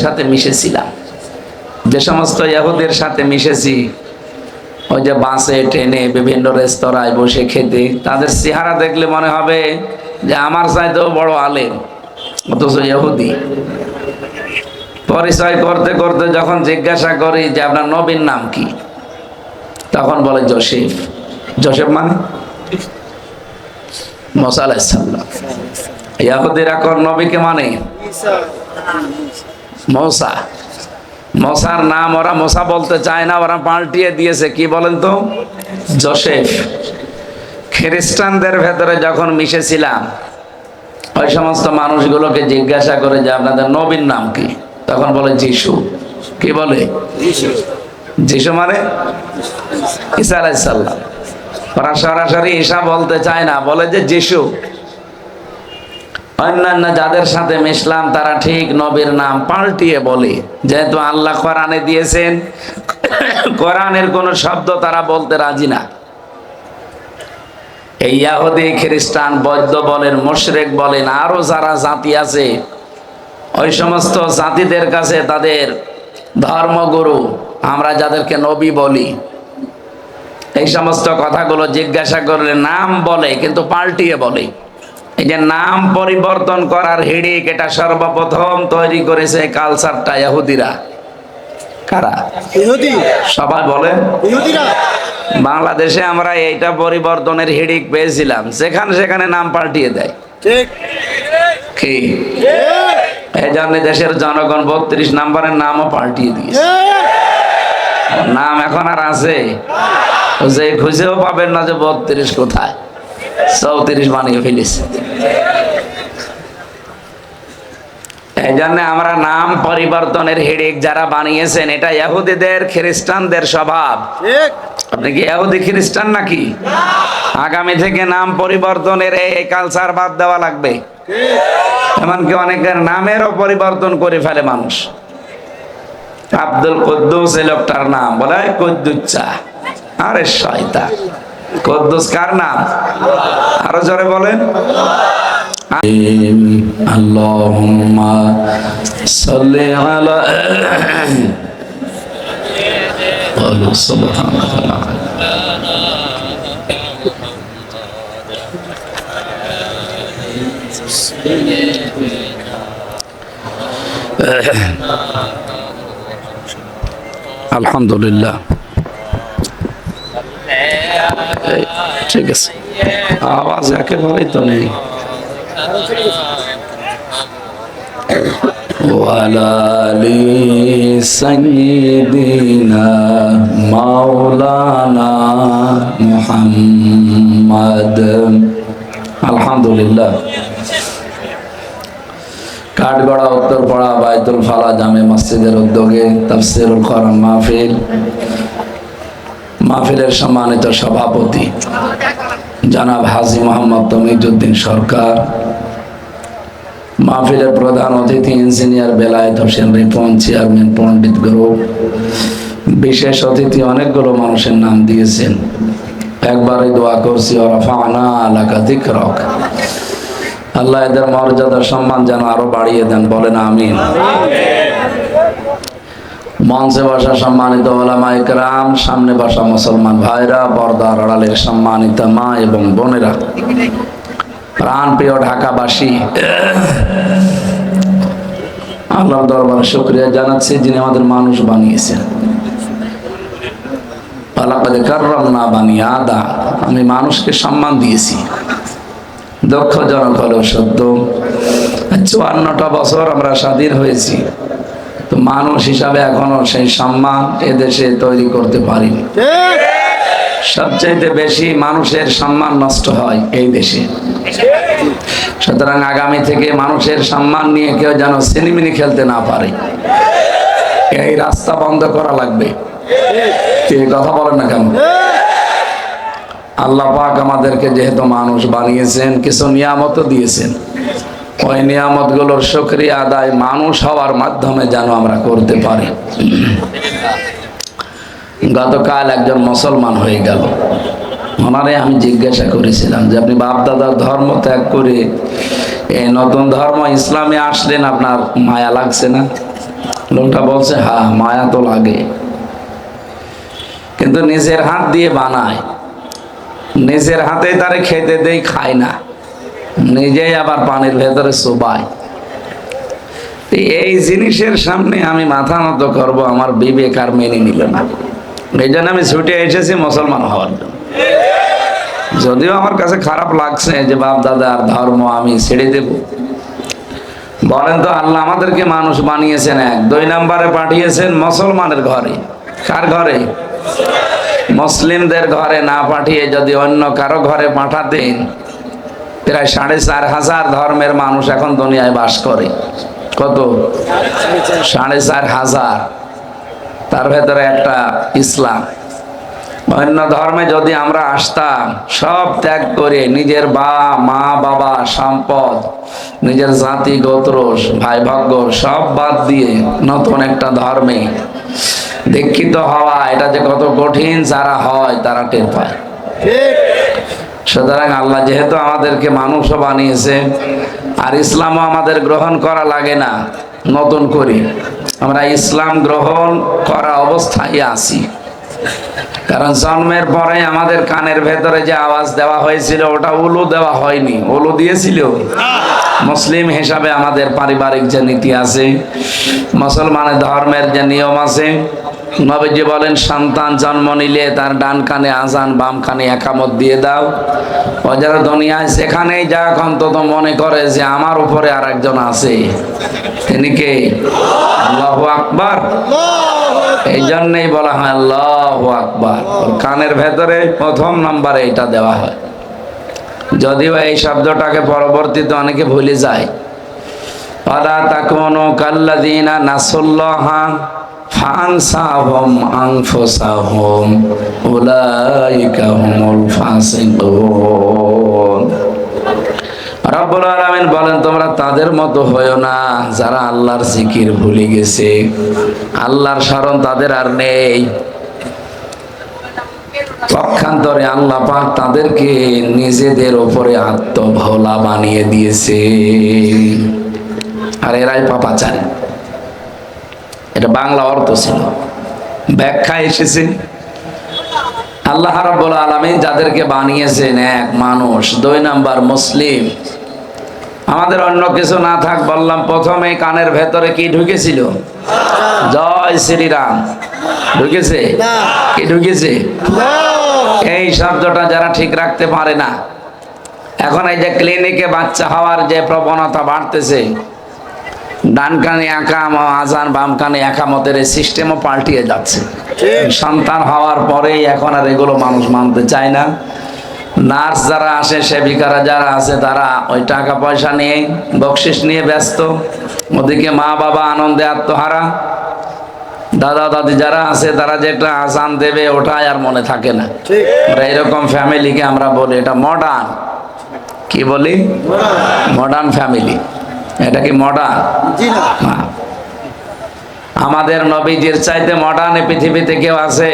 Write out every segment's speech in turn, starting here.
সাথে মিশেছিলাম, যে সমস্ত ইহুদির সাথে মিশেছি, ওই যে বাসে ট্রেনে বিভিন্ন রেস্তোরাঁয় বসে খেতে, তাদের চেহারা দেখলে মনে হবে যে আমার চাইতেও বড় আলেম, অথচ ইহুদি। পরিচয় করতে করতে যখন জিজ্ঞাসা করি যে আপনার নবীর নাম কি, তখন বলে জোসেফ। জোসেফ মানে মুসা আলাইহিস সালাম। ইহুদিরা কোন নবীকে মানে? মুসা। মুসার নাম ওরা মুসা বলতে চায় না, ওরা পাল্টিয়ে দিয়েছে, কি বলেন তো? জোসেফ। খ্রিস্টানদের ভেতরে যখন মিশেছিলাম, ওই সমস্ত মানুষগুলোকে জিজ্ঞাসা করে যে আপনাদের নবীর নাম কি, তখন বলে যিশু। কি বলে? যিশু মানে ঈসা আলাইহিস সালাম। ওরা সরাসরি ঈসা বলতে চায় না, বলে যে যিশু। অন্যান্য যাদের সাথে মিশলাম তারা ঠিক নবীর নাম পাল্টিয়ে বলে, যেহেতু আল্লাহ কোরআনে দিয়েছেন, কোরআনের কোন শব্দ তারা বলতে রাজি না। এই ইহুদি, খ্রিস্টান, বৌদ্ধ বলেন, মুশরিক বলেন, আরো যারা জাতি আছে, ওই সমস্ত জাতিদের কাছে তাদের ধর্মগুরু, আমরা যাদেরকে নবী বলি, এই সমস্ত কথাগুলো জিজ্ঞাসা করলে নাম বলে, কিন্তু পাল্টিয়ে বলে। এই যে নাম পরিবর্তন করার হিড়িক, এটা সর্বপ্রথম তৈরি করেছে কালচারটা ইহুদিরা। কারা? ইহুদি। সবাই বলেন ইহুদিরা। বাংলাদেশে আমরা এইটা পরিবর্তনের হিড়িক পেয়েছিলাম, যেখানে সেখানে নাম পাল্টিয়ে দেয়। ঠিক কি? এই জন্য দেশের জনগণ 32 নম্বরের নামও পাল্টিয়ে দিয়েছে। নাম এখন আর আছে? যে খুঁজেও পাবেন না যে 32 কোথায়, 34 বানিয়ে ফেলেছে। এই জন্য আমরা নাম পরিবর্তনের হিড়িক যারা বানিয়েছেন, এটা ইহুদিদের, খ্রিস্টানদের স্বভাব। আপনি কি ইহুদি খ্রিস্টান নাকি? আগামী থেকে নাম পরিবর্তনের এই কালচার বাদ দেওয়া লাগবে। এমনকি অনেকের নামেরও পরিবর্তন করে ফেলে মানুষ। আব্দুল কুদ্দুস এই লোকটার নাম বলে কুদ্দুচ্চা। আরে শয়তান, কুদ্দুস কার নাম? আরো জোরে বলেন। আল্লাহুম্মা সাল্লি আলা সুবহানাল্লাহ। আলহামদুলিল্লাহ, ঠিক আছে। আওয়াজ একেবারেই তো নেই। ওয়ালা আলি সাইয়্যিদিনা মাওলানা মুহাম্মদ। আলহামদুলিল্লাহ। কাঠগড়া উত্তরপাড়া বাইতুল ফালা জামে মসজিদের উদ্যোগে তাফসীরুল কোরআন মাহফিলের সম্মানিত সভাপতি জনাব হাজী মোহাম্মদ তমিজউদ্দিন সরকার, মাহফিলের প্রধান অতিথি ইঞ্জিনিয়ার বেলায়েত হোসেন রিপন, চেয়ারম্যান পণ্ডিত গ্রুপ, বিশেষ অতিথি অনেকগুলো মানুষের নাম দিয়েছেন। একবারই দোয়া করছি, ওয়ারাফা'না লাকা যিকরাক। আল্লাহ এদের মর্যাদা সম্মান যেন আরো বাড়িয়ে দেন, বলেন আমিন। মঞ্চে বসা সম্মানিত ওলামা ইকরাম, সামনে বসা মুসলমান ভাইরা, পর্দার আড়ালের সম্মানিত মা এবং বোনেরা, প্রাণপ্রিয় ঢাকাবাসী, আল্লাহর দরবারে শুকরিয়া জানাচ্ছি যিনি আমাদের মানুষ বানিয়েছেন। লাকাদ কাররামনা বানি আদম, আমি মানুষকে সম্মান দিয়েছি। দুঃখজনক হলেও সত্য, 54টা বছর আমরা স্বাধীন হয়েছি, তো মানুষ হিসাবে এখনো সেই সম্মান এদেশে তৈরি করতে পারিনি। সবচেয়ে বেশি মানুষের সম্মান নষ্ট হয় এই দেশে। সুতরাং আগামী থেকে মানুষের সম্মান নিয়ে কেউ যেন সিনেমিনি খেলতে না পারে, এই রাস্তা বন্ধ করা লাগবে। কথা বলেন না কেন? আল্লাহ পাক আমাদেরকে যেহেতু মানুষ বানিয়েছেন, কিছু নিয়ামত দিয়েছেন, ওই নিয়ামত গুলোর শুকরিয়া আদায় মানুষ হওয়ার মাধ্যমে যেন আমরা করতে পারি। গতকাল একজন মুসলমান হয়ে গেল, ওনারে আমি জিজ্ঞাসা করেছিলাম যে আপনি বাপ দাদার ধর্ম ত্যাগ করে এই নতুন ধর্ম ইসলামে আসলেন, আপনার মায়া লাগছে না? লোকটা বলছে হ্যাঁ মায়া তো লাগে, কিন্তু নিজের হাত দিয়ে বানায়, নিজের হাতে তারে খেতে দেই, খায় না, নিজেই আবার পানির ভেতরে চোবায়। এই জিনিসের সামনে আমি মাথা নত করব, আমার বিবেক আর মেনে নিল না। এই জন্য আমি ছুটে এসেছি মুসলমান হওয়ার জন্য। যদিও আমার কাছে খারাপ লাগছে যে বাপ দাদার ধর্ম আমি ছেড়ে দেব। বলেন তো, আল্লাহ আমাদেরকে মানুষ বানিয়েছেন এক, 2 নম্বরে পাঠিয়েছেন মুসলমানের ঘরে। কার ঘরে? মুসলিমদের ঘরে না পাঠিয়ে যদি অন্য কারো ঘরে পাঠাতেন, প্রায় 4,500 ধর্মের মানুষ এখন দুনিয়ায় বাস করে। কত? 4,500। তার ভেতরে একটা ইসলাম। অন্য ধর্মে যদি আমরা আসতাম, সব ত্যাগ করে নিজের মা বাবা, সম্পদ, নিজের জাতি গোত্র, ভাই ভাগ্য সব বাদ দিয়ে নতুন একটা ধর্মে দীক্ষিত হওয়া, এটা যে কত কঠিন যারা হয় তারা টের পায়। সুতরাং আল্লাহ যেহেতু আমাদেরকে মানুষও বানিয়েছে, আর ইসলামও আমাদের গ্রহণ করা লাগে না নতুন করে, আমরা ইসলাম গ্রহণ করা অবস্থায় আছি। কারণ জন্মের পরে আমাদের কানের ভেতরে যে আওয়াজ দেওয়া হয়েছিল ওটা উলু দেওয়া হয়নি। উলু দিয়েছিল মুসলিম হিসাবে আমাদের পারিবারিক যে নীতি আছে, মুসলমানের ধর্মের যে নিয়ম আছে, নবীজি বলেন সন্তান জন্ম নিলে তার ডান কানে আজান, বাম কানে একামত দিয়ে দাও। ও যারা দুনিয়ায় সেখানেই যাক, অন্তত মনে করে যে আমার উপরে আর একজন আছে। তিনি কে? আল্লাহু আকবার। এই জন্যই বলা হয় আল্লাহু আকবার। কানের ভেতরে 1 নম্বরে এটা দেওয়া হয়। যদিও এই শব্দটাকে পরবর্তীতে অনেকে ভুলে যায়। ওয়ালা তাকুনু কাল্লাযিনা নাসুল্লাহা ফানসাহুম আনফুসাহুম উলাইকা হুমুল ফাসিকুন। রব্বুল আলামিন বলেন, তোমরা তাদের মতো হয়ো না যারা আল্লাহর জিকির ভুলে গেছে, আল্লাহর স্মরণ তাদের আর নেই। পক্ষান্তরে আল্লাহ পাক তাদেরকে নিজেদের উপরে আত্মভোলা বানিয়ে দিয়েছে, আর এরাই পাপাচারী। এটা বাংলা অর্থ ছিল, ব্যাখ্যা এসেছে। আল্লাহ রাব্বুল আলামিন যাদেরকে বানিয়েছেন এক, মানুষ। 2 নাম্বার মুসলিম। আমাদের অন্য কিছু না থাক, বললাম প্রথমে কানের ভেতরে কি ঢুকেছিল? জয় শ্রীরাম ঢুকেছে? কি ঢুকেছে? এই শব্দটা যারা ঠিক রাখতে পারে না, এখন এই যে ক্লিনিকে বাচ্চা হওয়ার যে প্রবণতা বাড়তেছে, ডান কানে একাম আজান, বাম কানে একামতের এই সিস্টেমও পাল্টিয়ে যাচ্ছে। সন্তান হওয়ার পরেই এখন আর এগুলো মানুষ মানতে চায় না। নার্স যারা আসে, সেবিকারা যারা আছে, তারা ওই টাকা পয়সা নিয়ে, বকশিস নিয়ে ব্যস্ত। ওদিকে মা বাবা আনন্দে আত্মহারা। দাদা দাদি যারা আছে তারা যে একটা আজান দেবে ওটাই আর মনে থাকে না। আমরা এরকম ফ্যামিলিকে আমরা বলি এটা মডার্ন। কি বলি? Modern family. এটা কি মডার্ন? আমাদের নবীজির চাইতে মডার্ন পৃথিবীতে কেউ আছে?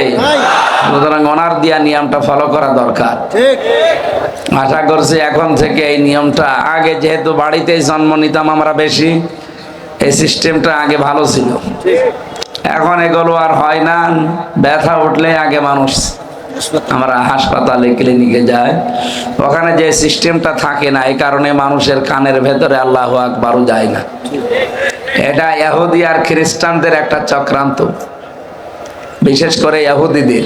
সুতরাং ওনার দিয়া নিয়মটা ফলো করা দরকার। আশা করছি এখন থেকে এই নিয়মটা, আগে যেহেতু বাড়িতেই জন্ম নিতাম আমরা বেশি, এই সিস্টেমটা আগে ভালো ছিল। এখন এগুলো আর হয় না। ব্যথা উঠলে আগে মানুষ আমরা হাসপাতালে, ক্লিনিকে যায়, ওখানে যে সিস্টেমটা থাকে না, এই কারণে মানুষের কানের ভেতরে আল্লাহু আকবারও যায় না। এটা ইহুদি আর খ্রিস্টানদের একটা চক্রান্ত, বিশেষ করে ইহুদিদের।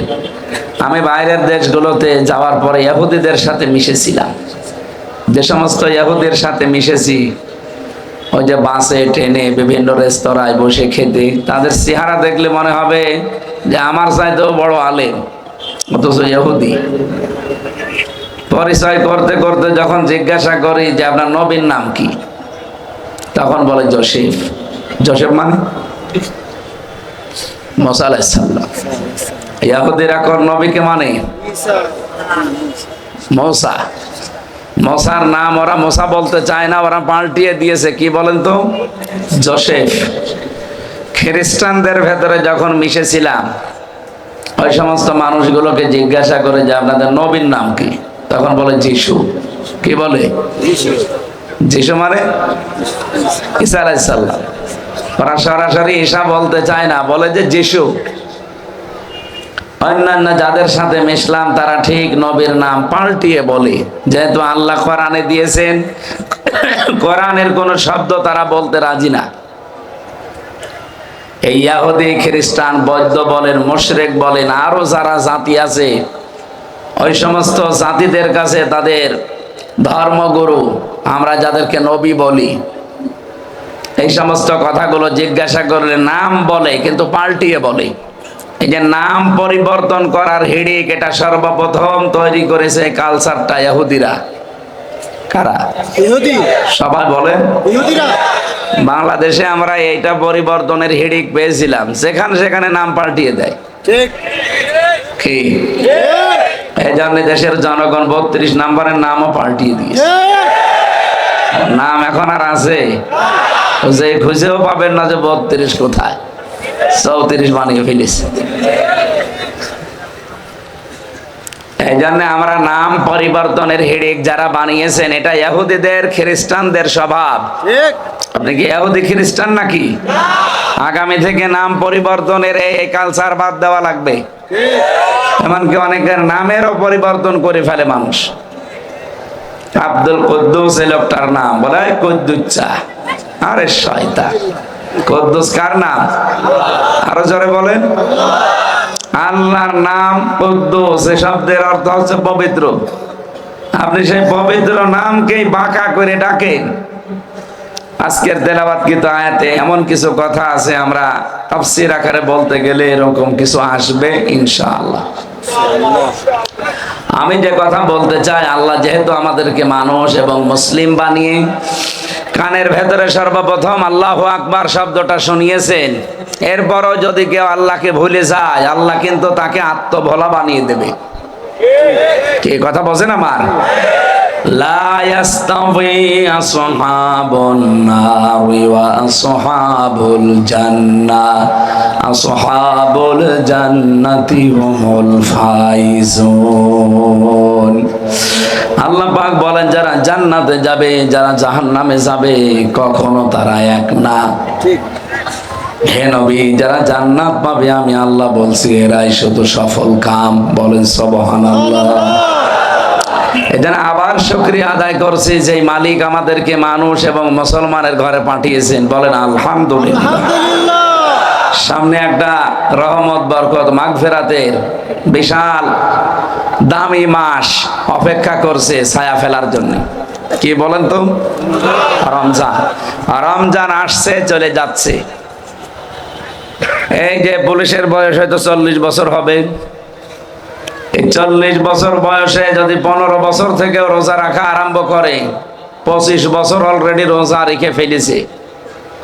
আমি বাইরের দেশগুলোতে যাওয়ার পরে ইহুদিদের সাথে মিশেছিলাম। যে সমস্ত ইহুদির সাথে মিশেছি, ওই যে বাসে, ট্রেনে, বিভিন্ন রেস্তোরাঁয় বসে খেতে, তাদের চেহারা দেখলে মনে হবে যে আমার চাইতেও বড় আলেম, অথচ ইহুদি। পরিচয় করতে করতে যখন জিজ্ঞাসা করি যে আপনার নবীর নাম কি, তখন বলে জোসেফ। জোসেফ মানে মুসা আলাইহিস সালাম। ইহুদিরা কোন নবীকে মানে? মুসা। মুসার নাম ওরা মুসা বলতে চায় না, ওরা পাল্টিয়ে দিয়েছে। কি বলেন তো? জোসেফ। খ্রিস্টানদের ভেতরে যখন মিশেছিলাম, ওই সমস্ত মানুষগুলোকে জিজ্ঞাসা করে যে আপনাদের নবীর নাম কি, তখন বলে যিশু। কি বলে? যিশু মানে ঈসা আলাইহিস সালাম। ওরা সরাসরি ঈসা বলতে চায় না, বলে যে যিশু। অন্যান্য যাদের সাথে মিশলাম তারা ঠিক নবীর নাম পাল্টিয়ে বলে, যেহেতু আল্লাহ কোরআনে দিয়েছেন, কোরআনের কোন শব্দ তারা বলতে রাজি না। এই ইহুদি, খ্রিস্টান, বৌদ্ধ বলেন, মুশরিক বলেন, আরো যারা জাতি আছে, ওই সমস্ত জাতিদের কাছে তাদের ধর্মগুরু, আমরা যাদেরকে নবী বলি, এই সমস্ত কথাগুলো জিজ্ঞাসা করলে নাম বলে, কিন্তু পাল্টিয়ে বলে। এই যে নাম পরিবর্তন করার হিড়িক, এটা সর্বপ্রথম তৈরি করেছে কালচারটা ইহুদিরা। কারা? ইহুদি। সবাই বলেন ইহুদিরা। বাংলাদেশে আমরা এইটা পরিবর্তনের হিড়িক পেয়েছিলাম, যেখানে সেখানে নাম পাল্টিয়ে দেয়। ঠিক কি? এই জন্য দেশের জনগণ 32 নম্বরের নামও পাল্টিয়ে দিয়েছে। নাম এখন আর আছে? যে খুঁজেও পাবেন না যে 32 কোথায়, 34 বানিয়ে ফেলেছে। এই জন্য আমরা নাম পরিবর্তনের হিড়িক যারা বানিয়েছেন, এটা ইহুদিদের, খ্রিস্টানদের স্বভাব। আপনি কি ইহুদি খ্রিস্টান নাকি? আগামী থেকে নাম পরিবর্তনের এই কালচার বাদ দেওয়া লাগবে। এমনকি অনেকের নামেরও পরিবর্তন করে ফেলে মানুষ। আব্দুল কুদ্দুস এই লোকটার নাম, বলে কুদ্দুচ্চা। আরে শয়তান, কুদ্দুস কার নাম? আরো জোরে বলেন। আল্লাহর নাম কুদ্দুস, এই শব্দের অর্থ হচ্ছে পবিত্র। আপনি সেই পবিত্র নামকেই বাঁকা করে ডাকেন। আজকের তেলাওয়াতকৃত আয়াতে এমন কিছু কথা আছে, আমরা তাফসীর আকারে বলতে গেলে এরকম কিছু আসবে ইনশাআল্লাহ। আমি যে কথা বলতে চাই, আল্লাহ যেহেতু আমাদেরকে মানুষ এবং মুসলিম বানিয়ে কানের ভেতরে সর্বপ্রথম আল্লাহু আকবার শব্দটা শুনিয়েছেন, এরপরও যদি কেউ আল্লাহকে ভুলে যায়, আল্লাহ কিন্তু তাকে আত্মভোলা বানিয়ে দেবে। কি কথা বলছেন আমার? লা ইয়াস্তাওয়ি আসহাবুন নারি ওয়া আসহাবুল জান্নাহ, আসহাবুল জান্নাতি হুমুল ফাইজুন। আল্লাহ পাক বলেন, যারা জান্নাতে যাবে, যারা জাহান্নামে যাবে, কখনো তারা এক না। ঠিক। হে নবী, যারা জান্নাত পাবে আমি আল্লাহ বলছি এরাই শুধু সফল কাম। বলেন সুবহানাল্লাহ। এজন্য আবার শুকরিয়া আদায় করছি যে মালিক আমাদেরকে মানুষ এবং মুসলমানের ঘরে পাঠিয়েছেন। বলেন আলহামদুলিল্লাহ। সামনে একটা রহমত, বরকত, মাগফিরাতের বিশাল দামি মাস অপেক্ষা করছে ছায়া ফেলার জন্য। কি বলেন তো? রমজান। রমজান আসছে, চলে যাচ্ছে। এই যে পুলিশের বয়স হয়তো 40 বছর হবে, এই 40 বছর বয়সে যদি 15 বছর থেকে রোজা রাখা আরম্ভ করে, 25 বছর অলরেডি রোজা রেখে ফেলেছে।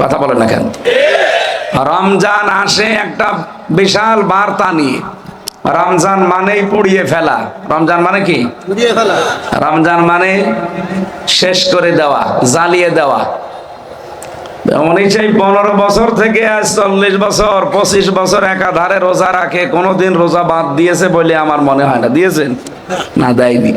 কথা বলে না কেন? রমজান আসে একটা বিশাল বার্তা নিয়ে। রমজান মানেই পুড়িয়ে ফেলা। রমজান মানে কি? পুড়িয়ে ফেলা। রমজান মানে শেষ করে দেওয়া, জ্বালিয়ে দেওয়া। উনি সেই 15 বছর থেকে আজ 40 বছর, 25 বছর একাধারে রোজা রাখে, কোনোদিন রোজা বাদ দিয়েছে বলে আমার মনে হয় না। দিয়েছেন? না, দেয়নি।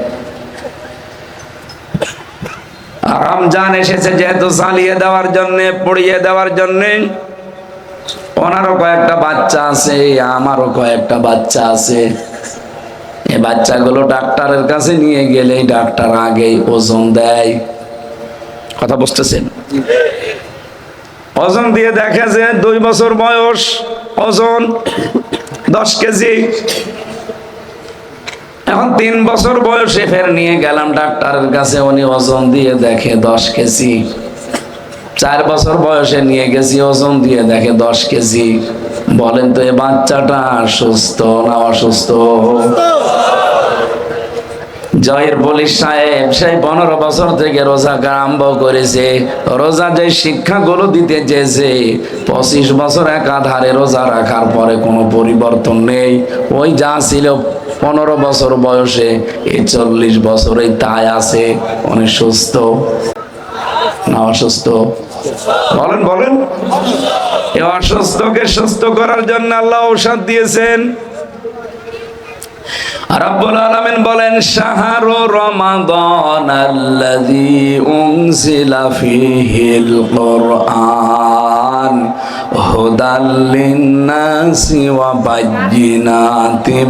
রমজান এসেছে যেহেতু জ্বালিয়ে দেওয়ার জন্য, পুড়িয়ে দেওয়ার জন্য। ওনারও কয়েকটা বাচ্চা আছে, আমারও কয়েকটা বাচ্চা আছে। এই বাচ্চাগুলো ডাক্তারের কাছে নিয়ে গেলে ডাক্তার আগেই ওজন দেয়। কথা বুঝতেছেন? ওজন দিয়ে দেখে যে 2 বছর বয়স, ওজন 10 কেজি। এখন 3 বছর বয়সে ফের নিয়ে গেলাম ডাক্তারের কাছে, উনি ওজন দিয়ে দেখে 10 কেজি। 4 বছর বয়সে নিয়ে গেছি, ওজন দিয়ে দেখে 10 কেজি। বলেন তো এই বাচ্চাটা সুস্থ না অসুস্থ? জয়ের পুলিশ সাহেব সেই 15 বছর থেকে রোজা আরম্ভ করেছে। রোজা যে শিক্ষাগুলো দিতে চেয়েছে, 25 বছর একাধারে রোজা রাখার পরে কোনো পরিবর্তন নেই। ওই যা ছিল 15 বছর বয়সে, এই 40 বছরে তাই আছে। উনি সুস্থ না অসুস্থ? বলেন বলেন। এই অসুস্থকে সুস্থ করার জন্য আল্লাহ ঔষধ দিয়েছেন। রব্বুল আলামিন বলেন শাহরু রমাদান আল্লাযী উনজিলা ফীহিল কুরআন হুদাল লিন-নাসি ওয়া বায়্যিনাতিম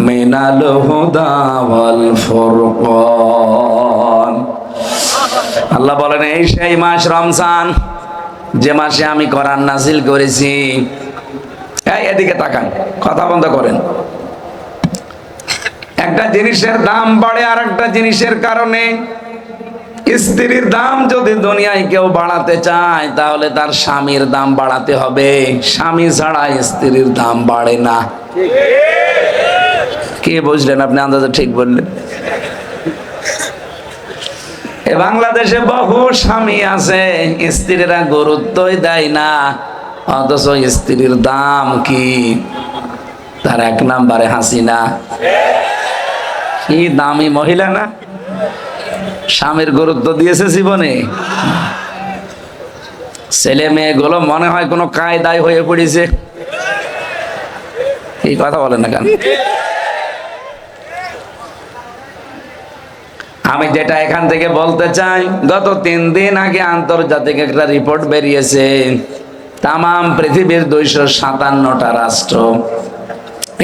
মিনাল হুদা ওয়াল ফুরকান। আল্লাহ বলেন এই সেই মাস রমজান যে মাসে আমি কোরআন নাযিল করেছি। এই এদিকে তাকান, কথা বন্ধ করেন। একটা জিনিসের দাম বাড়ে আর একটা জিনিসের কারণে। স্ত্রীর দাম যদি দুনিয়ায় কেউ বাড়াতে চায় তাহলে তার স্বামীর দাম বাড়াতে হবে। স্বামী ছাড়া স্ত্রীর দাম বাড়ে না। কে বুঝলেন? আপনি আন্দাজে ঠিক বললেন। বাংলাদেশে বহু স্বামী আছে, স্ত্রীরা গুরুত্বই দেয় না, অথচ স্ত্রীর দাম কি? তার এক নাম্বারে হাসিনা। কি দামি মহিলা না? স্বামীর গুরুত্ব দিয়েছে জীবনে। ছেলে মেয়েগুলো মনে হয় কোনো কায়দায় হয়ে পড়েছে। এই কথা বলেন না কেন? আমি যেটা এখান থেকে বলতে চাই, গত 3 দিন আগে আন্তর্জাতিক একটা রিপোর্ট বেরিয়েছে। তামাম পৃথিবীর 257টা রাষ্ট্র,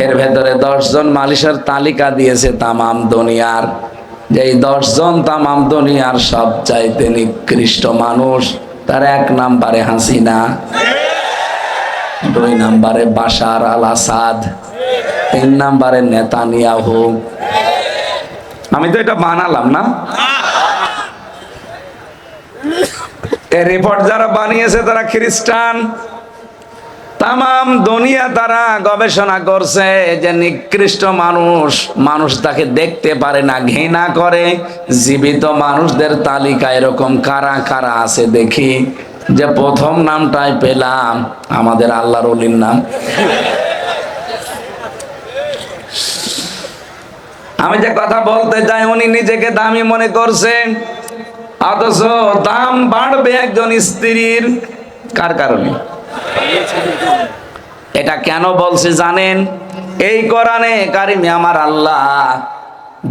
এর ভেতরে 10 জন মালিশের তালিকা দিয়েছে তামাম দুনিয়ার। যে এই 10 জন তামাম দুনিয়ার সবচাইতে নিকৃষ্ট মানুষ, তার 1 নাম্বারে হাসিনা, 2 নাম্বারে বাশার আল আসাদ, 3 নাম্বারে নেতানিয়াহু। আমি তো এটা বানালাম না, এই রিপোর্ট যারা বানিয়েছে তারা খ্রিস্টান। তামাম দুনিয়া তারা গবেষণা করছে যে নিকৃষ্ট মানুষ, মানুষ তাকে দেখতে পারে না, ঘৃণা করে। জীবিত মানুষদের তালিকা এরকম কারা কারা আছে দেখি। যে প্রথম নামটাই পেলাম আমাদের আল্লাহর ওলির নাম। আমি যে কথা বলতে চাই, উনি নিজেকে দামি মনে করছেন, অথচ দাম বাড়বে একজন স্ত্রীর কার কারণে? এটা কেন বলছে জানেন? এই কোরআনে কারিমে আমার আল্লাহ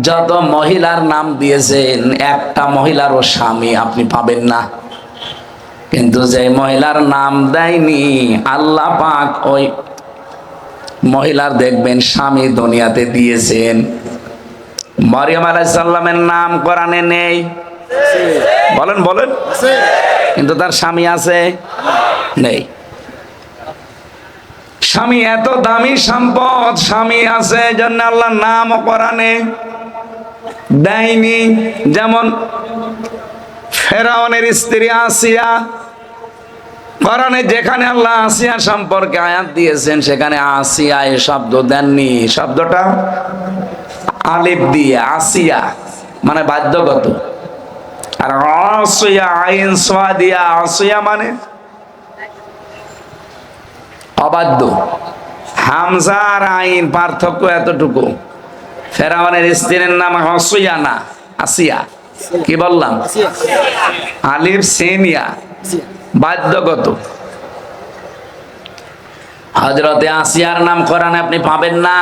যত মহিলার নাম দিয়েছেন, একটা মহিলারও স্বামী আপনি পাবেন না। কিন্তু যে মহিলার নাম দেয়নি আল্লাহ পাক, ওই মহিলার দেখবেন স্বামী দুনিয়াতে দিয়েছেন। মরিয়ম আলাইহিস সালামের নাম কোরআনে নেই, বলেন বলেন, কিন্তু তার স্বামী আছে? নেই। স্বামী এত দামি সম্পদ, স্বামী আছে জন্য আল্লাহর নাম কোরআনে দেয়নি। যেমন ফেরাউনের স্ত্রী আসিয়া, কোরআনে যেখানে আল্লাহ আসিয়া সম্পর্কে আয়াত দিয়েছেন সেখানে আসিয়া এই শব্দ দেননি। শব্দটা আলিফ দিয়ে, আসিয়া মানে বাধ্যগত, আর আসিয়া আইন সোয়া দিয়া, আসিয়া মানে অবাধ্য। হামজা আর আইন পার্থক্য এতটুকু। ফেরাউনের স্ত্রীর নাম আসিয়া না আসিয়া। কি বললাম? আলিফ সিনিয়া, বাধ্যগত। হযরতে আসিয়ার নাম কোরআনে আপনি পাবেন না।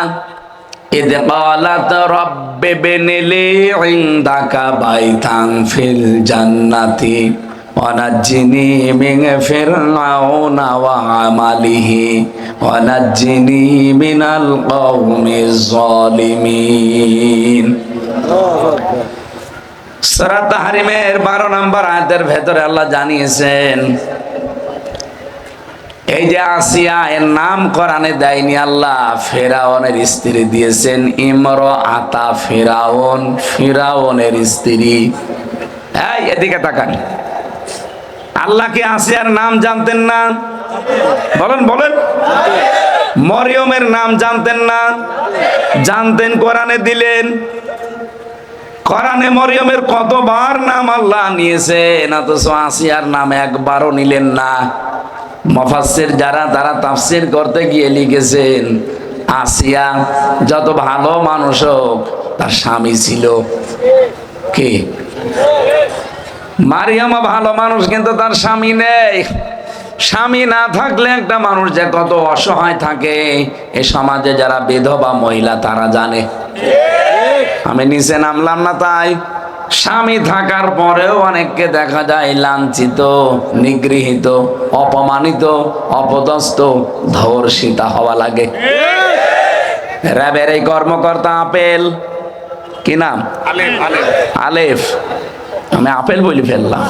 ইদ ক্বালাত রাব্বি বিনিলি ইনদাকা বাইতান ফিল জান্নাতি ওয়া নাজ্জিনি মিন ফিরআউনা ওয়া আমালিহি ওয়া নাজ্জিনি মিনাল কওমিজ জালিমিন। সূরা তাহরিমের 12 নম্বর আয়াতের ভেতরে আল্লাহ জানিয়েছেন, এই যে আসিয়া এর নাম কোরআনে দেয়নি আল্লাহ, ফেরাউনের স্ত্রী দিয়েছেন ইমরাআতা ফিরাউন, ফিরাউনের স্ত্রী। এই এদিকে তাকান, আল্লাহ কি আসিয়ার নাম জানতেন না? বলেন বলেন। মরিয়মের নাম জানতেন না? জানতেন, কোরআনে দিলেন। কোরআনে মরিয়মের কতবার নাম আল্লাহ নিয়েছেন, অথচ আসিয়ার নাম একবারও নিলেন না। মুফাসসির যারা তারা তাফসীর করতে গিয়ে লিখেছেন, আসিয়া যত ভালো মানুষ হোক তার স্বামী ছিল। কি? মারিয়ামা ভালো মানুষ কিন্তু তার স্বামী নেই। স্বামী না থাকলে একটা মানুষ যে কত অসহায় থাকে এ সমাজে যারা বিধবা মহিলা তারা জানে। আমি নিচে নামলাম না তাই। স্বামী থাকার পরেও অনেককে দেখা যায় লাঞ্ছিত, নিগৃহীত, অপমানিত, অপদস্থ, ধর্ষিতা হওয়া লাগে। র্যাবের এই কর্মকর্তা আপেল, কি নাম? আলেফ। আমি আপেল বলি ফেললাম।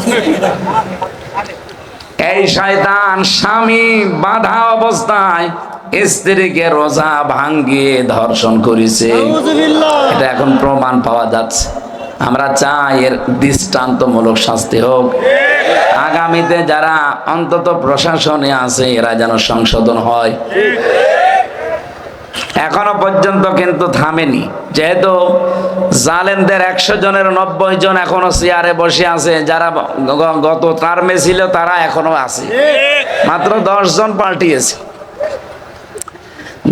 এই শয়তান স্বামী বাধা অবস্থায় স্ত্রীকে রোজা ভাঙ্গিয়ে ধর্ষণ করেছে, এটা এখন প্রমাণ পাওয়া যাচ্ছে। আমরা চাই এর দৃষ্টান্তমূলক শাস্তি হোক। আগামীতে যারা অন্তত প্রশাসনে আছে এরা যেন সংশোধন হয়। এখনো পর্যন্ত কিন্তু থামেনি, যেহেতু জালেমদের 100 জনের 90 জন এখনো চেয়ারে বসে আছে। যারা গত টার্মে ছিল তারা এখনো আছে, মাত্র 10 জন পাল্টিয়েছে।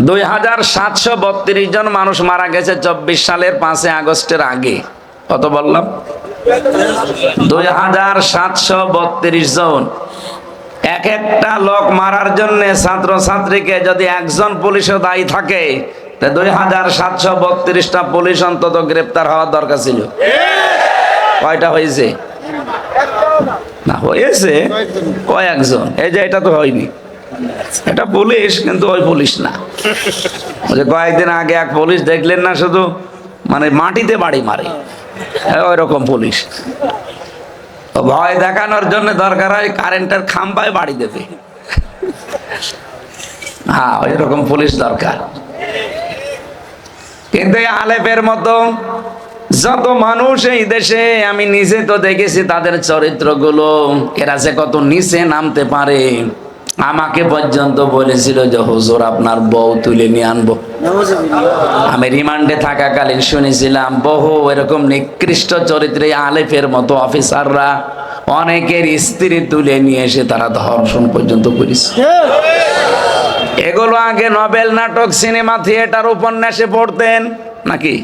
2732 জন মানুষ মারা গেছে 24 সালের 5 আগস্টের আগে। কত বললাম? 2732 জন। এক একটা লোক মারার জন্য ছাত্র ছাত্রীকে যদি একজন পুলিশও দায়ী থাকে, 2732টা পুলিশ অন্তত গ্রেপ্তার হওয়ার দরকার ছিল। কয়টা হয়েছে? না, হয়েছে কয়েকজন। এই যে এটা তো হয়নি, এটা পুলিশ কিন্তু ওই পুলিশ না। কয়েকদিন আগে এক পুলিশ দেখলেন না, শুধু মানে মাটিতে বাড়ি মারে, ওই রকম পুলিশ। ভয় দেখানোর জন্য দরকার হয় কারেন্টের খাম্বায় বাড়ি দেবে। হ্যাঁ, ওই রকম পুলিশ দরকার। কিন্তু এই আলেপের মতো যত মানুষ এই দেশে, আমি নিজে তো দেখেছি তাদের চরিত্রগুলো, এরা যে কত নিচে নামতে পারে। আমাকে পর্যন্ত বলেছিল যে হুজুর আপনার বউ তুলে নিয়ে আনবো। আমি রিমান্ডে থাকাকালীন শুনেছিলাম বহু এরকম নিকৃষ্ট চরিত্রে আলেফের মতো অফিসাররা অনেকের স্ত্রী তুলে নিয়ে এসে তারা ধর্ষণ পর্যন্ত করেছে। এগুলো আগে নোবেল নাটক, সিনেমা, থিয়েটার, উপন্যাসে পড়তেন নাকি?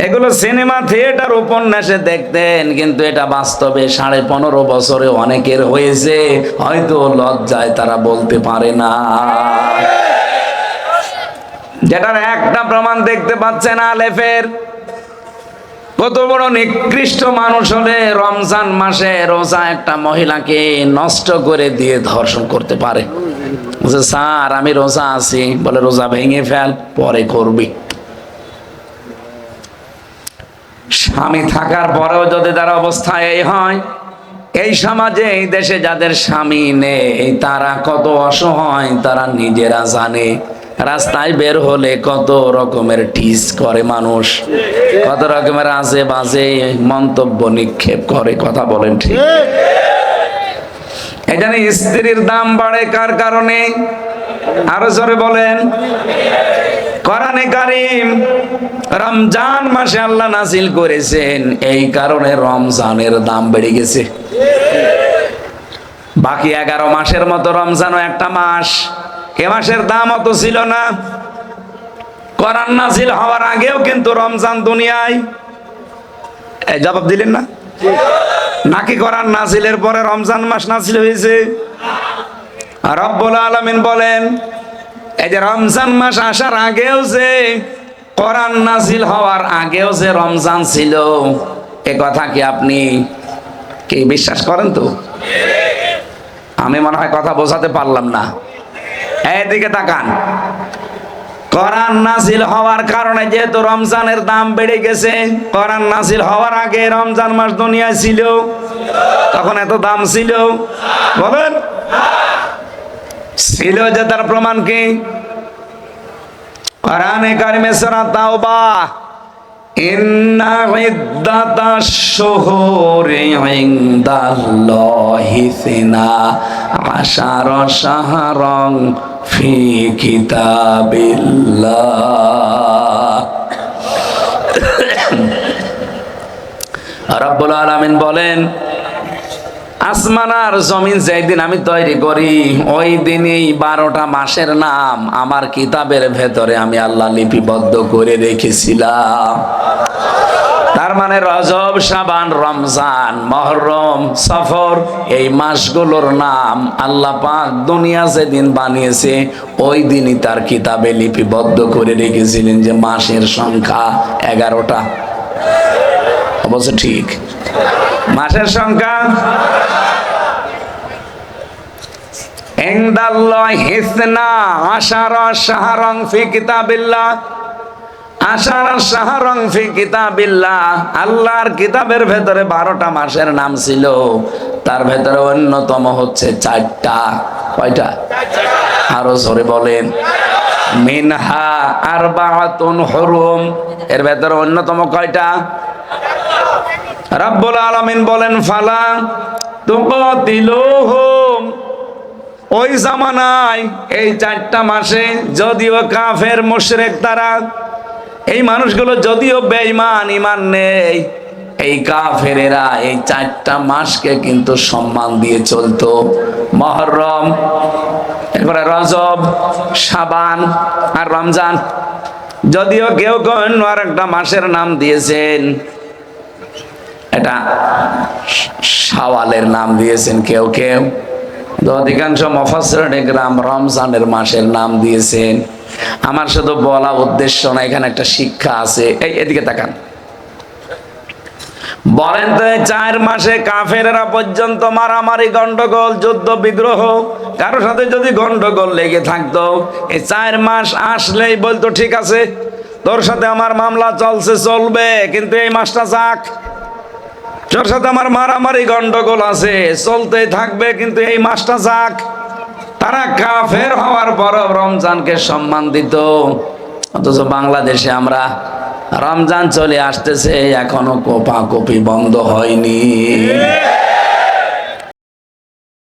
এগুলো সিনেমা, থিয়েটার, উপন্যাসে দেখতেন, কিন্তু এটা বাস্তবে 15.5 বছরে অনেকের হয়েছে। হয়তো লজ্জায় তারা বলতে পারে না। যেটার একটা প্রমাণ দেখতে পাচ্ছেন আলেফের। কত বড় নিকৃষ্ট মানুষ হলে রমজান মাসে রোজা একটা মহিলাকে নষ্ট করে দিয়ে ধর্ষণ করতে পারে। স্যার আমি রোজা আছি, বলে রোজা ভেঙে ফেল, পরে করবি। স্বামী থাকার পরেও যদি তার অবস্থা এই হয়, এই সমাজে এই দেশে যাদের স্বামী নেই তারা কত অসহায় তারা নিজেরা জানে। রাস্তায় বের হলে কত রকমের টিস করে মানুষ, কত রকমের আজে বাজে মন্তব্য নিক্ষেপ করে। কথা বলেন ঠিক? এখানে স্ত্রীর দাম বাড়ে কার কারণে? আরো জোরে বলেন। কোরআনে কারীম রমজান মাসে আল্লাহ নাযিল করেছেন, এই কারণে রমজানের দাম বেড়ে গেছে। বাকি 11 মাসের মতো রমজানও একটা মাস, এ মাসের দাম অত ছিল না। কোরআন নাযিল হওয়ার আগেও কিন্তু রমজান দুনিয়ায়, এই জবাব দিলেন না নাকি? কোরআন নাযিলের পরে রমজান মাস নাযিল হয়েছে। রব্বুল আলামিন বলেন, এই যে রমজান মাস আসার আগেও যে কোরআন নাযিল হওয়ার আগেও যে রমজান ছিল, এ কথা কি আপনি কি বিশ্বাস করেন? তো আমি মনে হয় কথা বোঝাতে পারলাম না। এইদিকে তাকান। কোরআন নাযিল হওয়ার কারণে যেহেতু রমজানের দাম বেড়ে গেছে, কোরআন নাযিল হওয়ার আগে রমজান মাস দুনিয়ায় ছিল, তখন এত দাম ছিল? বলেন ছিল যে, তার প্রমাণ কি? কোরআনে কারিমে সূরা তাওবা, ইন্না ইদ্দাতাশ শুহুরি ইনদাল্লাহি 12 শাহরান ফি কিতাবিল্লাহ। রব্বুল আলামিন বলেন, আসমান আর জমিন যেদিন আমি তৈরি করি ওই দিনই 12টা মাসের নাম আমার কিতাবের ভেতরে আমি আল্লাহ লিপিবদ্ধ করে রেখেছিলাম। তার মানে রজব, শাবান, রমজান, মুহররম, সফর, এই মাসগুলোর নাম আল্লাহ পাক দুনিয়া যেদিন বানিয়েছে ওই দিনই তার কিতাবে লিপিবদ্ধ করে রেখেছিলেন যে মাসের সংখ্যা 11টা। অবশ্য ঠিক, মাসের সংখ্যা ইনদাল্লাহি ইসনা আশারা শাহরান ফি কিতাবিল্লাহ। আশারা শাহরান ফি কিতাবিল্লাহ, আল্লাহর কিতাবের ভেতরে 12টা মাসের নাম ছিল, তার ভেতরে অন্যতম হচ্ছে 4টা। কয়টা? আরো জোরে বলেন। মিনহা আরবাআতুন হুরুম, এর ভেতরে অন্যতম কয়টা? রাব্বুল আলামিন বলেন ফালা তুকাতিলুহুম, ওই জামানায় এই 4টা মাসে যদিও কাফের মুশরিক তারা, এই মানুষগুলো যদিও বেঈমান, ঈমান নেই, এই কাফেরেরা এই 4টা মাসকে কিন্তু সম্মান দিয়ে চলতো। মুহররম, এরপরে রজব, শাবান আর রমজান। যদিও কেউ অন্য আরেকটা মাসের নাম দিয়েছেন, এটা শাওয়ালের নাম দিয়েছেন কেউ কেউ, অধিকাংশ মুফাসসিরিনে কেরাম রমজানের মাসের নাম দিয়েছেন। আমার শুধু বলা উদ্দেশ্য না, এখানে একটা শিক্ষা আছে। এই এদিকে তাকান, বলেন তো 4 মাসে কাফেররা পর্যন্ত মারামারি, গন্ডগোল, যুদ্ধ বিগ্রহ, কারোর সাথে যদি গন্ডগোল লেগে থাকতো, এই 4 মাস আসলেই বলতো ঠিক আছে তোর সাথে আমার মামলা চলছে, চলবে, কিন্তু এই মাসটা যাক। তোর সাথে আমার মারামারি গন্ডগোল আছে, চলতেই থাকবে, কিন্তু এই মাসটা যাক। তারা কাফের হওয়ার পরও রমজানকে সম্মান দিত। অথচ বাংলাদেশে আমরা রমজান চলে আসতেছে, এখনো কোপাকুপি বন্ধ হয়নি।